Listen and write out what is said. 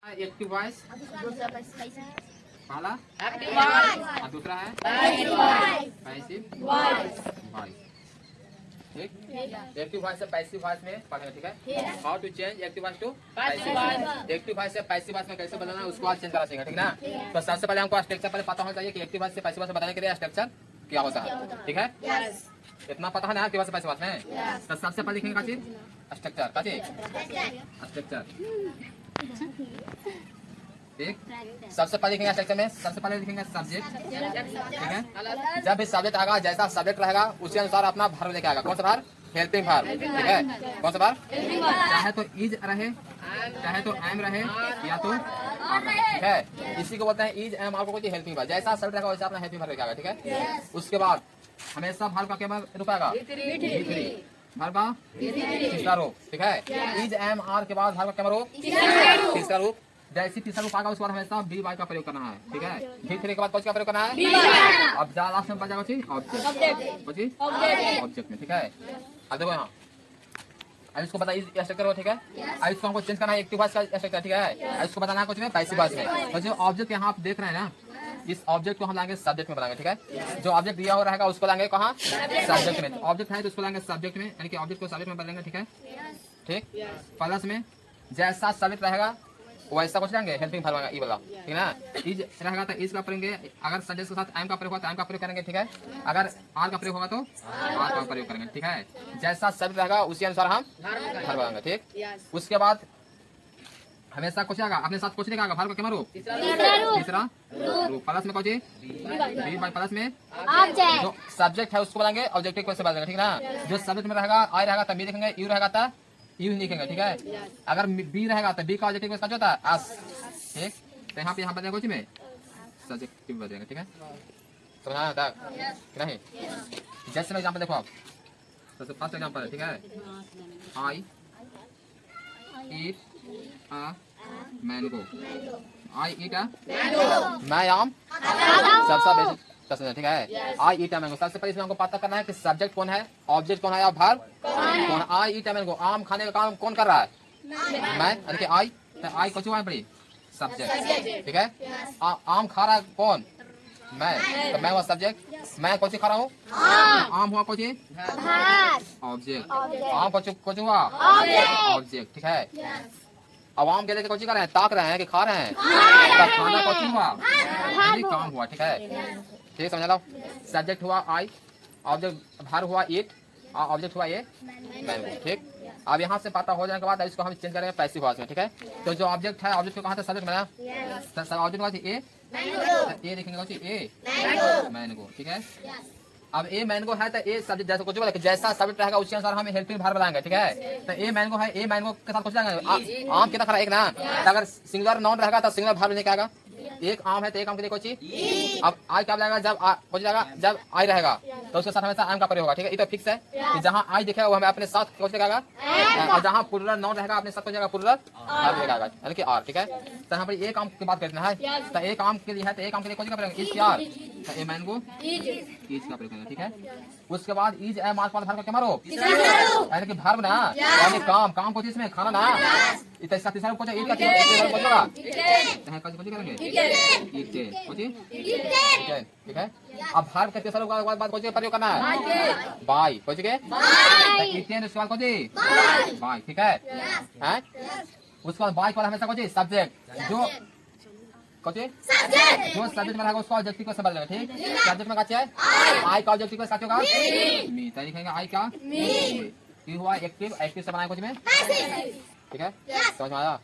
Active voice पहला और दूसरा है पैसिव वॉइस। ठीक, एक्टिव वॉइस से पैसिव वॉइस में पढ़ेंगे। ठीक है, how to change active voice to passive voice. Active voice से पैसिव वॉइस में कैसे बदलना है उसको आज चेंज करा सीखेंगे। ठीक ना, तो सबसे पहले हमको स्ट्रक्चर पहले पता होना चाहिए कि एक्टिव वॉइस से पैसिव वॉइस में बदलने के लिए स्ट्रक्चर क्या होता है। ठीक है, इतना पता है ना एक्टिव वॉइस से पैसिव वॉइस में। तो सबसे पहले लिखेंगे का चीज स्ट्रक्चर, का चीज स्ट्रक्चर। ठीक, सबसे पहले लिखेंगे स्ट्रक्चर में, सबसे पहले लिखेंगे सब्जेक्ट। ठीक है, जब भी सब्जेक्ट आएगा जैसा सब्जेक्ट रहेगा उसी अनुसार अपना वर्ब लेके आएगा। कौन सा वर्ब? Helping verb. ठीक है, कौन सा वर्ब? चाहे तो इज रहे, चाहे तो एम रहे, या तो ठीक है, इसी को बोलते हैं इज एम। आपको कोई हेल्पिंग वर्ब जैसा सब्जेक्ट रहेगा वैसा अपना हेल्पिंग वर्ब लेके आएगा। ठीक है, उसके बाद हमेशा वर्ब का क्या रुकेगा? वर्ब का तीसरा रूप। ठीक है, इज एम आर के बाद वर्ब का क्या रूप? तीसरा रूप। जैसी तीसरा रूप आएगा उसके बाद हमेशा बी वाई का प्रयोग करना है। ठीक है, बी थ्री के बाद कौन का प्रयोग करना है? अब जा लास्ट में बचा ऑब्जेक्ट में। ठीक है, अब देखो यहाँ, अब इसको बता स्ट्रक्चर हो। ठीक है, अब इसको हमको चेंज करना है एक्टिव वॉइस का स्ट्रक्चर। ठीक है, अब इसको बताना है कुछ में पैसिव वॉइस में। तो जो ऑब्जेक्ट यहाँ आप देख रहे हैं ना, इस ऑब्जेक्ट को हम लाएंगे सब्जेक्ट में बनाएंगे। ठीक है, जो ऑब्जेक्ट दिया हो रहेगा उसको लाएंगे कहाँ? सब्जेक्ट में। ऑब्जेक्ट है तो उसको लाएंगे सब्जेक्ट में, यानी कि ऑब्जेक्ट को सब्जेक्ट में बदलेंगे। ठीक है, ठीक, प्लस में जैसा सब्जेक्ट रहेगा वैसा कुछ लेंगे हेल्पिंग वर्ब ई वाला। ठीक है ना, इज रहेगा तो इज का करेंगे, अगर सब्जेक्ट के साथ एम का प्रयोग होगा तो एम का प्रयोग करेंगे। ठीक है, अगर आर का प्रयोग होगा तो आर का प्रयोग करेंगे। ठीक है, जैसा सब्जेक्ट रहेगा उसी अनुसार हम वर्ब बनाएंगे। ठीक, उसके बाद हमेशा कुछ आएगा अपने साथ कुछ नहीं आएगा, वर्ब का क्या रूप? तीसरा रूप। प्लस में कौन? बी बाई प्लस में जो सब्जेक्ट है उसको बनाएंगे ऑब्जेक्टिव को से बदलेंगे। ठीक ना, जो सब्जेक्ट में रहेगा आई रहेगा तब बी लिखेंगे, यू रहेगा तब यू लिखेंगे। ठीक है, अगर बी रहेगा तो बी का ऑब्जेक्टिव क्या होता है? एस। ठीक, तो यहाँ पे यहाँ बदलेंगे कुछ में सब्जेक्टिव बदलेंगे। ठीक है, समझा आता है नहीं? जैसे मैं एग्जांपल देखो आप, सबसे फर्स्ट एग्जांपल है। ठीक है, आई ईट अ मैंगो। आई ईट अ मैं आम सबसे बेसिक क्वेश्चन। ठीक है, आई ईट अ मैंगो। सबसे पहले इसमें हमको पता करना है कि सब्जेक्ट कौन है, ऑब्जेक्ट कौन है या वर्ब कौन है। आई ईट अ मैंगो, आम खाने का काम कौन कर रहा है? मैं, यानी कि आई। तो आई कौन है बड़ी? सब्जेक्ट। ठीक है, आम खा रहा है कौन? मैं, तो मैं हुआ सब्जेक्ट। मैं कौन सी खा रहा हूँ? आम हुआ कौन? ऑब्जेक्ट। आम कौन हुआ? ऑब्जेक्ट। ठीक है, अब आम के लेके कौन कर रहे हैं? ताक रहे हैं कि खा रहे हैं? खाना कौन हुआ? काम हुआ। ठीक है, ठीक समझ लो, सब्जेक्ट हुआ आई, ऑब्जेक्ट वर्ब हुआ ईट, ऑब्जेक्ट हुआ ये मैंगो। ठीक, अब यहाँ से पता हो जाने के बाद इसको हम चेंज करेंगे पैसिव वॉइस में। ठीक है, तो जो ऑब्जेक्ट है ऑब्जेक्ट को कहाँ से सब्जेक्ट बनाया? ऑब्जेक्ट ए, ए लिखेंगे ए मैंगो। ठीक है, अब ए मैंगो है तो ए सब्जेक्ट जैसा कुछ बोला जैसा सब्जेक्ट रहेगा उसी अनुसार हम हेल्पिंग वर्ब बनाएंगे। ठीक है, तो ए मैंगो है, ए मैंगो के साथ कुछ जाएंगे आम कितना खरा एक ना, तो अगर सिंगुलर नाउन रहेगा तो सिंगुलर वर्ब लेके आएगा। एक आम है तो एक आम के लिए कोई अब आई क्या लगेगा? जब कुछ जाएगा जब आई रहेगा तो उसके साथ हमेशा आम का प्रयोग होगा। ठीक है, ये तो फिक्स है कि जहाँ आई दिखेगा वो हमें अपने साथ कुछ लगाएगा, और जहाँ प्लूरल नाउन रहेगा अपने साथ कुछ जाएगा प्लूरल वर्ब लगाएगा, यानी कि आर। ठीक है, तो यहाँ पर एक आम की बात करना है, तो एक आम के लिए है तो एक आम के लिए कौन का प्रयोग? इज आर, तो ए मैंगो इज का प्रयोग करेंगे। ठीक है, उसके बाद इज एम आर पर वर्ब का क्या मारो? यानी कि वर्ब ना, यानी काम, काम को इसमें खाना ना, इसका तीसरा रूप एक का ठीक है, अब वर्ब के तीसरा रूप के बाद कौन प्रयोग करना है? बाय। कौन के? इथेन। उसके बाद कौन? बाय। ठीक है, उसके बाद बाय को हमेशा कौन? सब्जेक्ट। जो कौन? जो सब्जेक्ट में रहेगा उसको ऑब्जेक्टिव को से बदलेगा। ठीक, सब्जेक्ट में क्या चाहिए? आई का ऑब्जेक्टिव को साथ होगा मी, तो लिखेंगे आई का मी। हुआ एक्टिव, एक्टिव से बनाया कुछ में। ठीक है, समझ में आया?